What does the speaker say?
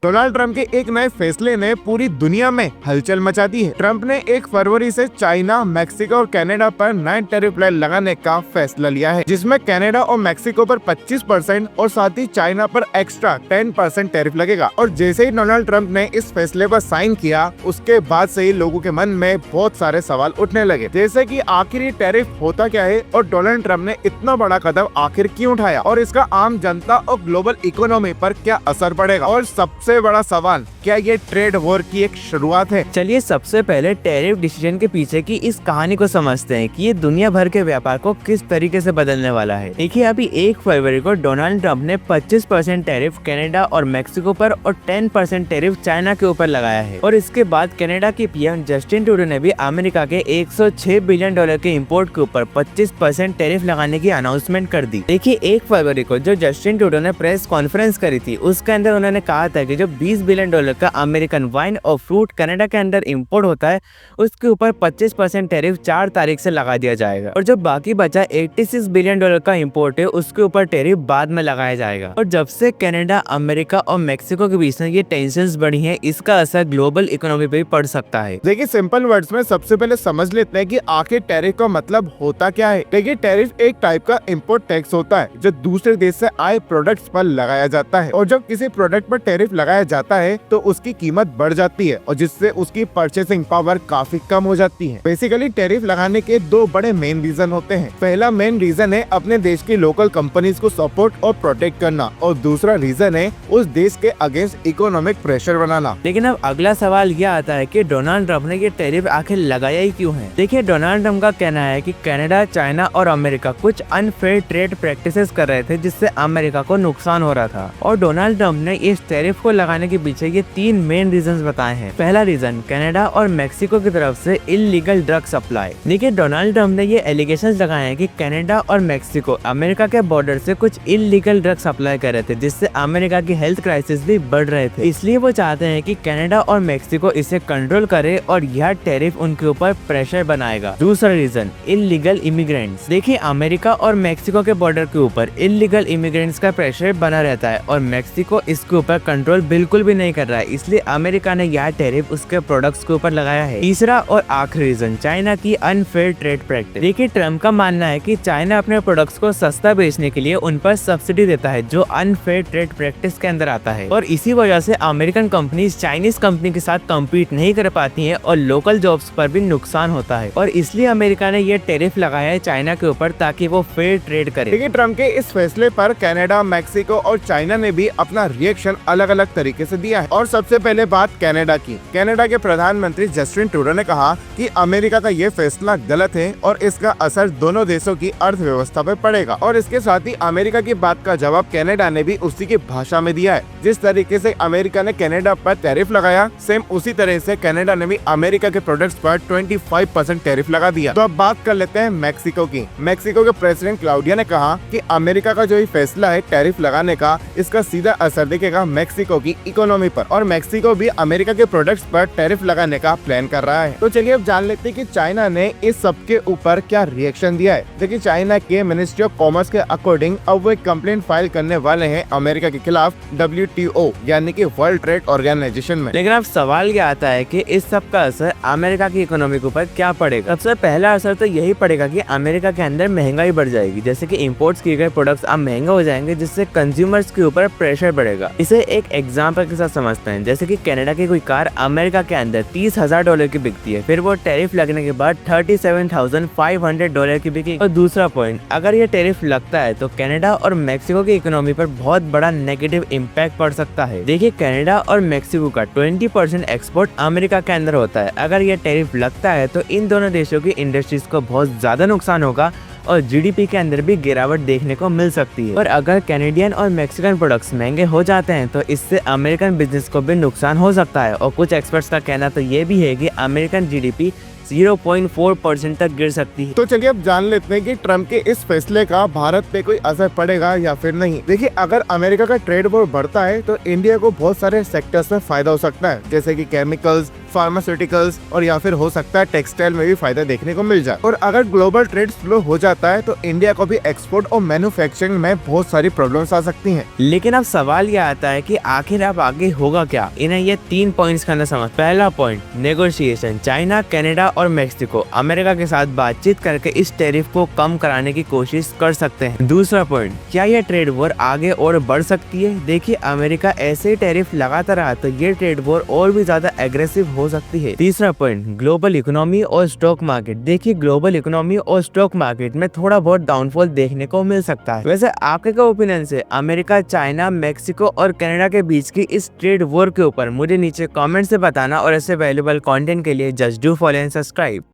Donald Trump के एक नए फैसले ने पूरी दुनिया में हलचल मचा दी है। ट्रंप ने 1 फरवरी से चाइना, मैक्सिको और कनाडा पर नए टैरिफ लगाने का फैसला लिया है, जिसमें कनाडा और मैक्सिको पर 25% और साथ ही चाइना पर एक्स्ट्रा 10% टैरिफ लगेगा। और जैसे ही डोनाल्ड ट्रंप ने इस फैसले पर साइन किया, उसके बाद से ही लोगों के मन में बहुत सारे सवाल उठने लगे, जैसे कि आखिर ये टैरिफ होता क्या है और डोनाल्ड ट्रंप ने इतना बड़ा कदम आखिर क्यों उठाया और इसका आम जनता और ग्लोबल इकोनॉमी पर क्या असर पड़ेगा। और सबसे बड़ा सवाल, क्या ये ट्रेड वॉर की एक शुरुआत है? चलिए सबसे पहले टैरिफ डिसीजन के पीछे की इस कहानी को समझते हैं कि ये दुनिया भर के व्यापार को किस तरीके से बदलने वाला है। देखिए, अभी 1 फरवरी को डोनाल्ड ट्रंप ने 25% टैरिफ कनाडा और मैक्सिको पर और 10% टैरिफ चाइना के ऊपर लगाया है। और इसके बाद कनाडा की पीएम जस्टिन ट्रूडो ने भी अमेरिका के $106 बिलियन के इम्पोर्ट के ऊपर 25% टैरिफ लगाने की अनाउंसमेंट कर दी। देखिए, 1 फरवरी को जो जस्टिन ट्रूडो ने प्रेस कॉन्फ्रेंस करी थी, उसके अंदर उन्होंने कहा था कि जो $20 बिलियन का अमेरिकन वाइन और फ्रूट कनाडा के अंदर इंपोर्ट होता है, उसके ऊपर 25% टैरिफ 4 तारीख से लगा दिया जाएगा। और जो बाकी बचा $86 बिलियन का इंपोर्ट है, उसके ऊपर टैरिफ बाद में लगाया जाएगा। और जब से कनाडा, अमेरिका और मैक्सिको के बीच में ये टेंशंस बढ़ी हैं, इसका असर ग्लोबल इकोनॉमी पे भी पड़ सकता है। देखिए, सिंपल वर्ड्स में सबसे पहले समझ लेते हैं कि आखिर टैरिफ का मतलब होता क्या है। देखिए, टैरिफ एक टाइप का इम्पोर्ट टैक्स होता है जो दूसरे देश से आए प्रोडक्ट्स पर लगाया जाता है। और जब किसी प्रोडक्ट पर टैरिफ लगाया जाता है तो उसकी कीमत बढ़ जाती है और जिससे उसकी परचेसिंग पावर काफी कम हो जाती है। बेसिकली टैरिफ लगाने के 2 बड़े मेन रीजन होते हैं। पहला मेन रीजन है अपने देश की लोकल कंपनीज को सपोर्ट और प्रोटेक्ट करना, और दूसरा रीजन है उस देश के अगेंस्ट इकोनॉमिक प्रेशर बनाना। लेकिन अब अगला सवाल यह आता है कि डोनाल्ड ट्रंप ने ये टैरिफ आखिर लगाया ही क्यों है। देखिए, डोनाल्ड ट्रंप का कहना है कि कनाडा, चाइना और अमेरिका कुछ अनफेयर ट्रेड प्रैक्टिसेस कर रहे थे, जिससे अमेरिका को नुकसान हो रहा था। और डोनाल्ड ट्रंप ने इस टैरिफ को लगाने के पीछे ये 3 मेन रीजंस बताए हैं। पहला रीजन, कनाडा और मैक्सिको की तरफ से इलीगल ड्रग सप्लाई। देखिए, डोनाल्ड ट्रंप ने ये एलिगेशंस लगाए हैं कि कनाडा और मैक्सिको अमेरिका के बॉर्डर से कुछ इलीगल ड्रग सप्लाई कर रहे थे, जिससे अमेरिका की हेल्थ क्राइसिस भी बढ़ रहे थे। इसलिए वो चाहते हैं कि कनाडा और मैक्सिको इसे कंट्रोल करे और यह टैरिफ उनके ऊपर प्रेशर बनाएगा। दूसरा रीजन, इलीगल इमिग्रेंट्स। देखिए, अमेरिका और मैक्सिको के बॉर्डर के ऊपर इलीगल इमिग्रेंट्स का प्रेशर बना रहता है और मैक्सिको इसके ऊपर कंट्रोल बिल्कुल भी नहीं कर रहा है, इसलिए अमेरिका ने यह टैरिफ उसके प्रोडक्ट्स के ऊपर लगाया है। तीसरा और आखिरी रीजन, चाइना की अनफेयर ट्रेड प्रैक्टिस। देखिए, ट्रंप का मानना है कि चाइना अपने प्रोडक्ट्स को सस्ता बेचने के लिए उन पर सब्सिडी देता है, जो अनफेयर ट्रेड प्रैक्टिस के अंदर आता है। और इसी वजह से अमेरिकन कंपनीज चाइनीज कंपनी के साथ कम्पीट नहीं कर पाती है और लोकल जॉब्स पर भी नुकसान होता है। और इसलिए अमेरिका ने यह टैरिफ लगाया है चाइना के ऊपर, ताकि वो फेयर ट्रेड करे। देखिए, ट्रंप के इस फैसले पर कनाडा, मैक्सिको और चाइना ने भी अपना रिएक्शन अलग अलग तरीके से दिया है। और सबसे पहले बात कनाडा की। कनाडा के प्रधानमंत्री जस्टिन ट्रूडो ने कहा कि अमेरिका का ये फैसला गलत है और इसका असर दोनों देशों की अर्थव्यवस्था पर पड़ेगा। और इसके साथ ही अमेरिका की बात का जवाब कनाडा ने भी उसी की भाषा में दिया है। जिस तरीके से अमेरिका ने कनाडा पर टैरिफ लगाया, सेम उसी तरह से कनाडा ने भी अमेरिका के प्रोडक्ट्स पर 25% टैरिफ लगा दिया। तो अब बात कर लेते हैं मैक्सिको की। मैक्सिको के प्रेसिडेंट क्लाउडिया ने कहा कि अमेरिका का जो ये फैसला है टैरिफ लगाने का, इसका सीधा असर दिखेगा मैक्सिको की इकोनॉमी पर, और मैक्सिको भी अमेरिका के प्रोडक्ट्स पर टैरिफ लगाने का प्लान कर रहा है। तो चलिए अब जान लेते हैं कि चाइना ने इस सब के ऊपर क्या रिएक्शन दिया है। देखिए, चाइना के मिनिस्ट्री ऑफ कॉमर्स के अकॉर्डिंग अब वो एक कंप्लेंट फाइल करने वाले हैं अमेरिका के खिलाफ WTO यानी कि वर्ल्ड ट्रेड ऑर्गेनाइजेशन में। लेकिन अब सवाल ये आता है कि इस सब का असर अमेरिका की इकोनॉमी के ऊपर क्या पड़ेगा। सबसे पहला असर तो यही पड़ेगा कि अमेरिका के अंदर महंगाई बढ़ जाएगी, जैसे कि इंपोर्ट्स किए गए प्रोडक्ट्स अब महंगे हो जाएंगे, जिससे कंज्यूमर्स के ऊपर प्रेशर बढ़ेगा। इसे एक एग्जाम्पल के साथ समझते हैं। जैसे कि कनाडा की कोई कार अमेरिका के अंदर $30,000 की बिकती है, फिर वो टैरिफ लगने के बाद $37,500 की बिकी। और दूसरा पॉइंट, अगर ये टैरिफ लगता है तो कनाडा और मैक्सिको की इकोनॉमी पर बहुत बड़ा नेगेटिव इम्पैक्ट पड़ सकता है। देखिए, कनाडा और मैक्सिको का 20% एक्सपोर्ट अमेरिका के अंदर होता है। अगर ये टैरिफ लगता है तो इन दोनों देशों की इंडस्ट्रीज को बहुत ज्यादा नुकसान होगा और GDP के अंदर भी गिरावट देखने को मिल सकती है। और अगर कैनेडियन और मैक्सिकन प्रोडक्ट्स महंगे हो जाते हैं तो इससे अमेरिकन बिजनेस को भी नुकसान हो सकता है। और कुछ एक्सपर्ट्स का कहना तो ये भी है कि अमेरिकन GDP 0.4% तक गिर सकती है। तो चलिए अब जान लेते हैं कि ट्रंप के इस फैसले का भारत पे कोई असर पड़ेगा या फिर नहीं। देखिए, अगर अमेरिका का ट्रेड वॉर बढ़ता है तो इंडिया को बहुत सारे सेक्टर्स में फायदा हो सकता है, जैसे कि केमिकल्स, फार्मास्यूटिकल्स और या फिर हो सकता है टेक्सटाइल में भी फायदा देखने को मिल जाए। और अगर ग्लोबल ट्रेड स्लो हो जाता है तो इंडिया को भी एक्सपोर्ट और मैन्युफैक्चरिंग में बहुत सारी प्रॉब्लम्स आ सकती हैं। लेकिन अब सवाल ये आता है कि आखिर अब आगे होगा क्या। इन्हें ये 3 पॉइंट्स के अंदर समझ। पहला पॉइंट, नेगोशिएशन। चाइना, कनाडा और मेक्सिको अमेरिका के साथ बातचीत करके इस टैरिफ को कम कराने की कोशिश कर सकते हैं। दूसरा पॉइंट, क्या ये ट्रेड वॉर आगे और बढ़ सकती है। देखिए, अमेरिका ऐसे टैरिफ लगाता रहा तो ये ट्रेड वॉर और भी ज्यादा एग्रेसिव हो सकती है। तीसरा पॉइंट, ग्लोबल इकोनॉमी और स्टॉक मार्केट। देखिए, ग्लोबल इकोनॉमी और स्टॉक मार्केट में थोड़ा बहुत डाउनफॉल देखने को मिल सकता है। वैसे आपके क्या ओपिनियन से अमेरिका, चाइना, मेक्सिको और कनाडा के बीच की इस ट्रेड वॉर के ऊपर मुझे नीचे कमेंट से बताना। और ऐसे वैल्यूएबल कंटेंट के लिए just do follow and subscribe.